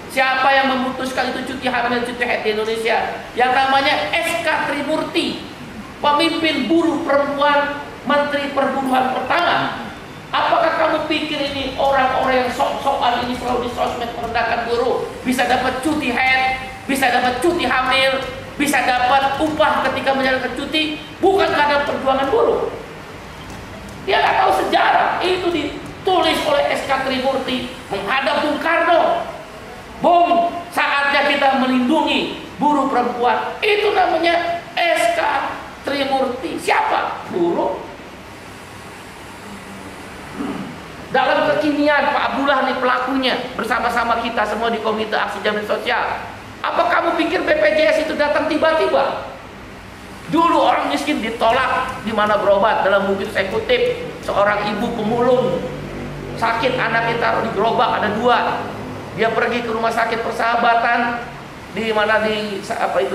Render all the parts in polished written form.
Siapa yang memutuskan itu cuti hamil, cuti haid di Indonesia? Yang namanya SK Trimurti, pemimpin buruh perempuan, Menteri Perburuhan pertama. Apakah kamu pikir ini orang-orang yang sok-sokan ini selalu di sosmed merendahkan buruh bisa dapat cuti haid, bisa dapat cuti hamil, bisa dapat upah ketika menjalankan cuti? Bukan karena perjuangan buruh. Dia nggak tahu sejarah. Itu ditulis oleh SK Trimurti menghadap Bung Karno. Bung, saatnya kita melindungi buruh perempuan. Itu namanya SK Trimurti. Siapa? Buruh. Dalam kekinian, Pak Abdullah nih pelakunya, bersama-sama kita semua di Komite Aksi Jaminan Sosial. Apa kamu pikir BPJS itu datang tiba-tiba? Dulu orang miskin ditolak di mana berobat. Dalam mobil saya kutip, seorang ibu pemulung sakit, anaknya taruh di gerobak, ada 2. Dia pergi ke rumah sakit Persahabatan di mana di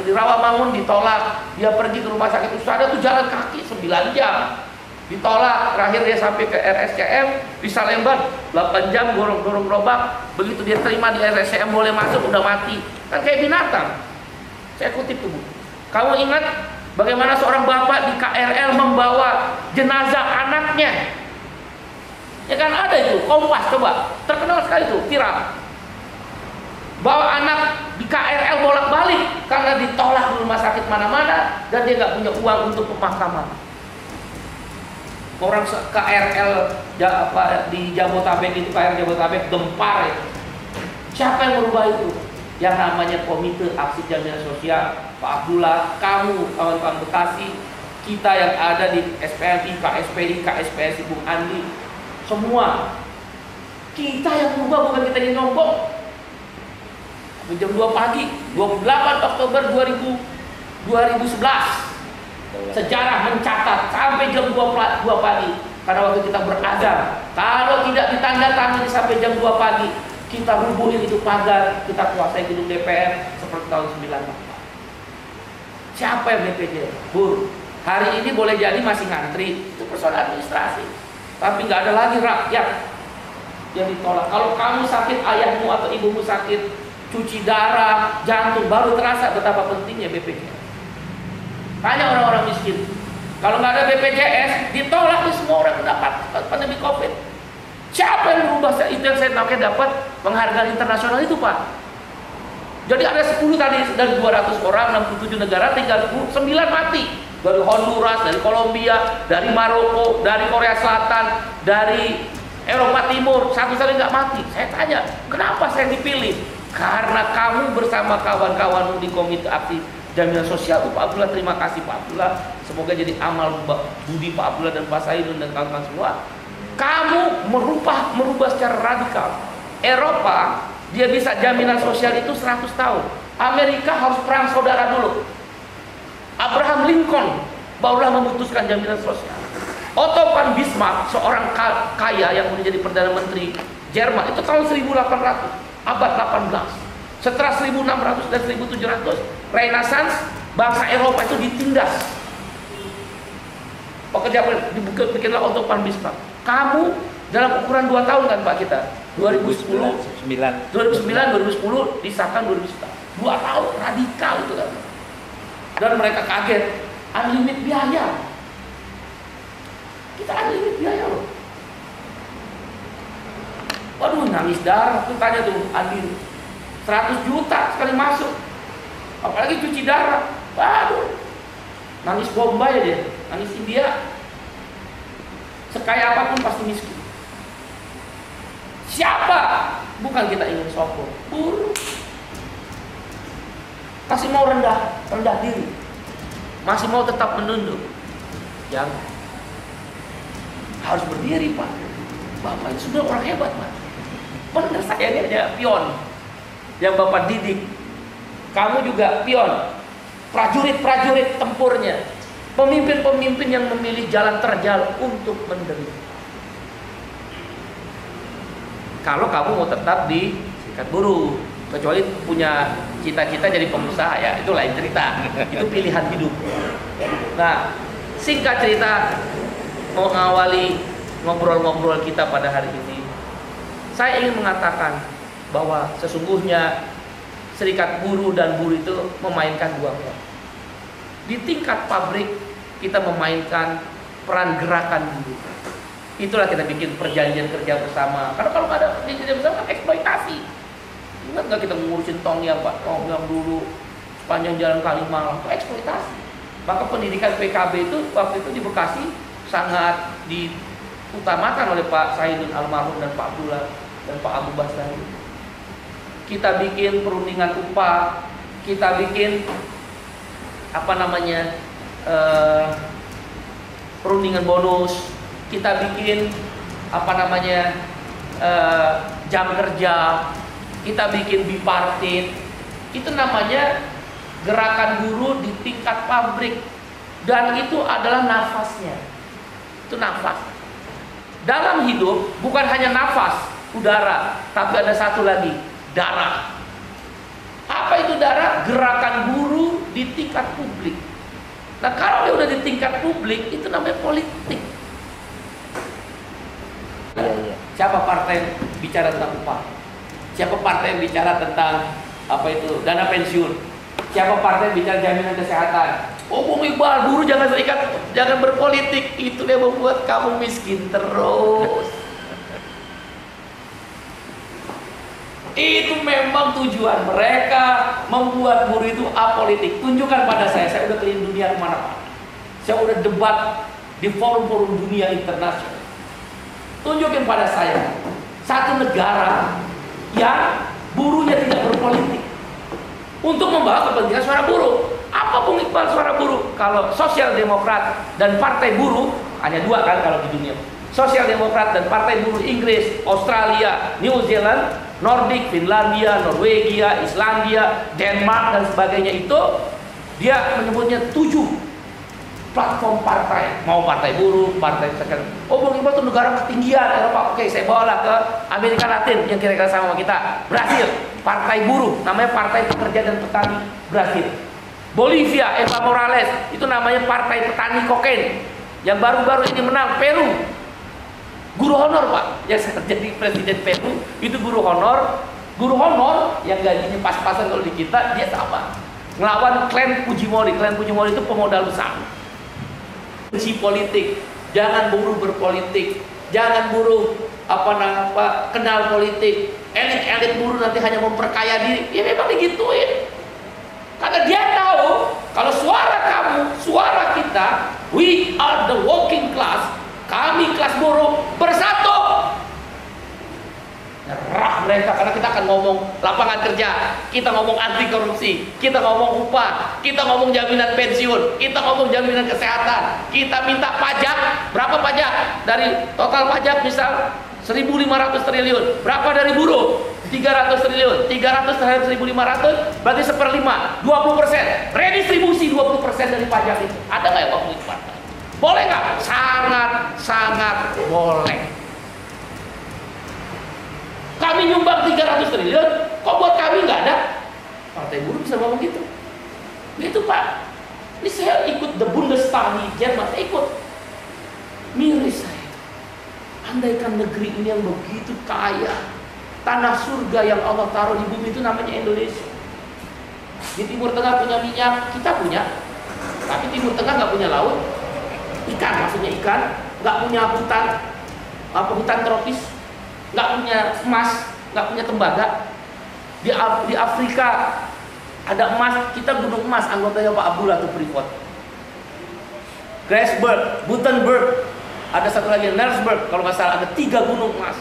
Rawamangun, ditolak. Dia pergi ke rumah sakit Usada tuh jalan kaki 9 jam. Ditolak, terakhir dia sampai ke RSCM di Salemba 8 jam dorong gerobak. Begitu dia terima di RSCM boleh masuk, udah mati. Kan kayak binatang. Saya kutip tuh, Bu. Kamu ingat bagaimana seorang bapak di KRL membawa jenazah anaknya? Ya kan ada itu, Kompas coba. Terkenal sekali itu, viral. Bawa anak di KRL bolak-balik karena ditolak di rumah sakit mana-mana dan dia nggak punya uang untuk pemakaman. Orang KRL di Jabotabek itu, KRL Jabotabek gempar ya. Siapa yang merubah itu? Yang namanya Komite Aksi Jaminan Sosial, Pak Abdullah, kamu, kawan-kawan Bekasi, kita yang ada di SPMI, KSPI, KSPS, Bung Andi, semua kita yang merubah, bukan kita yang nyombong. Jam 2 pagi, 28 Oktober 2011. Sejarah mencatat sampai jam 2 pagi. Karena waktu kita berazan, kalau tidak ditandatangani sampai jam 2 pagi, kita rubuhin itu pagar, kita kuasai gedung DPR seperti tahun 94. Siapa yang BPJS? Buruh. Hari ini boleh jadi masih ngantri, itu persoalan administrasi. Tapi nggak ada lagi rakyat yang ditolak. Kalau kamu sakit, ayahmu atau ibumu sakit, cuci darah, jantung, baru terasa betapa pentingnya BPJS. Tanya orang-orang miskin. Kalau nggak ada BPJS, ditolak nih semua orang dapat pandemi COVID. Siapa yang merubah? Itu yang saya dapat penghargaan internasional itu, Pak. Jadi ada 10 tadi dari 200 orang, 67 negara, 39 mati. Dari Honduras, dari Kolombia, dari Maroko, dari Korea Selatan, dari Eropa Timur, satu-satu nggak mati. Saya tanya, kenapa saya dipilih? Karena kamu bersama kawan-kawanmu di Komite Aksi Jaminan Sosial. Pak Abdullah, terima kasih Pak Abdullah. Semoga jadi amal budi Pak Abdullah dan Pak Saidun dan kawan-kawan semua. Kamu merubah secara radikal. Eropa, dia bisa jaminan sosial itu 100 tahun. Amerika harus perang saudara dulu. Abraham Lincoln barulah memutuskan jaminan sosial. Otto von Bismarck, seorang kaya yang menjadi Perdana Menteri Jerman, itu tahun 1800, abad 18. Setelah 1600 dan 1700, Renaissance, bangsa Eropa itu ditindas. Bikinlah Otto von Bismarck. Kamu dalam ukuran 2 tahun kan Pak kita? 2010, 2010 disahkan 2010. 2 tahun radikal itu kan. Dan mereka kaget, unlimited biaya. Kita unlimited biaya loh. Waduh, nangis darah tuh, tanya tuh Andi. 100 juta sekali masuk. Apalagi cuci darah. Waduh. Nangis Bombay dia, nangis India. Sekaya apapun pasti miskin. Siapa? Bukan kita ingin sombong. Buruh. Masih mau rendah diri, masih mau tetap menunduk. Jangan. Harus berdiri Pak. Bapak itu sudah orang hebat Pak. Benar, saya ini aja pion yang Bapak didik. Kamu juga pion, prajurit-prajurit tempurnya, pemimpin-pemimpin yang memilih jalan terjal untuk menderita. Kalau kamu mau tetap di serikat buruh, kecuali punya cita-cita jadi pengusaha, ya itu lain cerita. Itu pilihan hidup. Nah, singkat cerita, mengawali ngobrol-ngobrol kita pada hari ini, saya ingin mengatakan bahwa sesungguhnya serikat buruh dan buruh itu memainkan dua peran. Di tingkat pabrik kita memainkan peran gerakan buruh. Itulah kita bikin perjanjian kerja bersama. Karena kalau nggak ada perjanjian kerja bersama, eksploitasi. Ingat nggak kita ngurusin tong yang dulu sepanjang jalan Kalimalang, itu eksploitasi. Maka pendidikan PKB itu waktu itu di Bekasi sangat diutamakan oleh Pak Saidun almarhum dan Pak Abdullah dan Pak Abu Basari. Kita bikin perundingan upah, kita bikin perundingan bonus, kita bikin jam kerja, kita bikin bipartit. Itu namanya gerakan buruh di tingkat pabrik, dan itu adalah nafasnya. Itu nafas. Dalam hidup bukan hanya nafas, udara, tapi ada satu lagi, darah. Apa itu darah? Gerakan buruh di tingkat publik. Nah, kalau dia udah di tingkat publik, itu namanya politik. Siapa partai bicara tentang upah? Siapa partai yang bicara tentang dana pensiun? Siapa partai bicara jaminan kesehatan? Oh, Bung Iqbal, buruh jangan serikat, jangan berpolitik. Itu yang membuat kamu miskin terus. Itu memang tujuan mereka membuat buruh itu apolitik. Tunjukkan pada saya udah keliling dunia kemana-mana. Saya udah debat di forum-forum dunia internasional. Tunjukin pada saya satu negara yang buruhnya tidak berpolitik untuk membawa kepentingan suara buruh. Apa Bung Iqbal suara buruh? Kalau Sosial Demokrat dan Partai Buruh, hanya dua kan kalau di dunia. Sosial Demokrat dan Partai Buruh Inggris, Australia, New Zealand, Nordik, Finlandia, Norwegia, Islandia, Denmark dan sebagainya, itu dia menyebutnya 7 platform partai. Mau partai buruh, partai sekarang. Oh, Bung Iqbal itu negara ketinggian Eropa. Oke, saya bawalah ke Amerika Latin yang kira-kira sama kita. Brasil, partai buruh, namanya Partai Pekerja dan Petani Brasil. Bolivia, Evo Morales, itu namanya Partai Petani Kokain. Yang baru-baru ini menang, Peru. Guru honor, Pak, yang jadi presiden Peru itu guru honor. Guru honor yang gajinya pas-pasan kalau di kita, dia sama. Ngelawan klan Fujimori. Klan Fujimori itu pemodal besar. Benci politik, jangan buruh berpolitik, jangan buruh kenal politik. Elit-elit buruh nanti hanya memperkaya diri. Ya memang digituin. Karena dia tahu kalau suara kamu, suara kita, we are the working class, kami kelas buruh bersatu. Nyerah mereka, karena kita akan ngomong lapangan kerja, kita ngomong anti korupsi, kita ngomong upah, kita ngomong jaminan pensiun, kita ngomong jaminan kesehatan, kita minta pajak. Berapa pajak? Dari total pajak misal 1.500 triliun, berapa dari buruh? 300 triliun, 300 terhadap 1.500 berarti 1/5, 20%. Redistribusi 20% dari pajak itu. Ada nggak ya waktu itu? Boleh nggak? Sangat boleh. Kami nyumbang 300 triliun, kok buat kami nggak ada? Partai buruh bisa ngomong gitu. Gitu, Pak. Ini saya ikut the Bundestag di Jerman, saya ikut. Miris saya. Andaikan negeri ini yang begitu kaya, tanah surga yang Allah taruh di bumi itu namanya Indonesia. Di Timur Tengah punya minyak, kita punya. Tapi Timur Tengah nggak punya laut, ikan maksudnya ikan, nggak punya hutan tropis, nggak punya emas, nggak punya tembaga. Di Afrika ada emas, kita gunung emas, anggotanya Pak Abdullah tuh Freeport. Grassberg, Gutenberg, ada satu lagi Nelsberg, kalau nggak salah ada 3 gunung emas.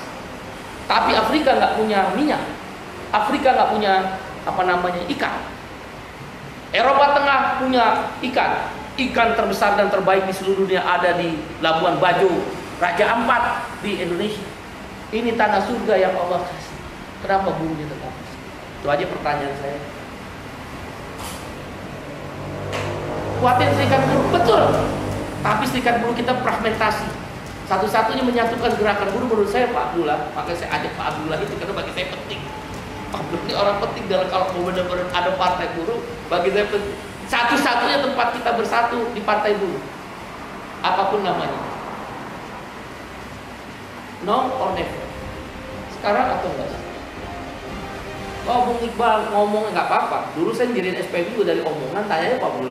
Tapi Afrika nggak punya minyak, Afrika nggak punya ikan. Eropa Tengah punya ikan terbesar dan terbaik di seluruh dunia ada di Labuan Bajo, Raja Ampat di Indonesia. Ini tanah surga yang Allah kasih. Kenapa buruhnya tetap? Itu aja pertanyaan saya. Kuatin serikat buruh, betul. Tapi serikat buruh kita fragmentasi. Satu-satunya menyatukan gerakan buruh menurut saya Pak Abdullah. Makanya saya ajak Pak Abdullah itu karena bagi saya penting. Pak Abdullah ini orang penting dalam kalau benar-benar ada partai buruh, bagi saya penting. Satu-satunya tempat kita bersatu di partai buruh, apapun namanya. No or never. Sekarang atau enggak? Oh, Bung Iqbal ngomongnya nggak apa-apa. Dulu saya jadiin SPM juga dari omongan, tanyanya Pak Bung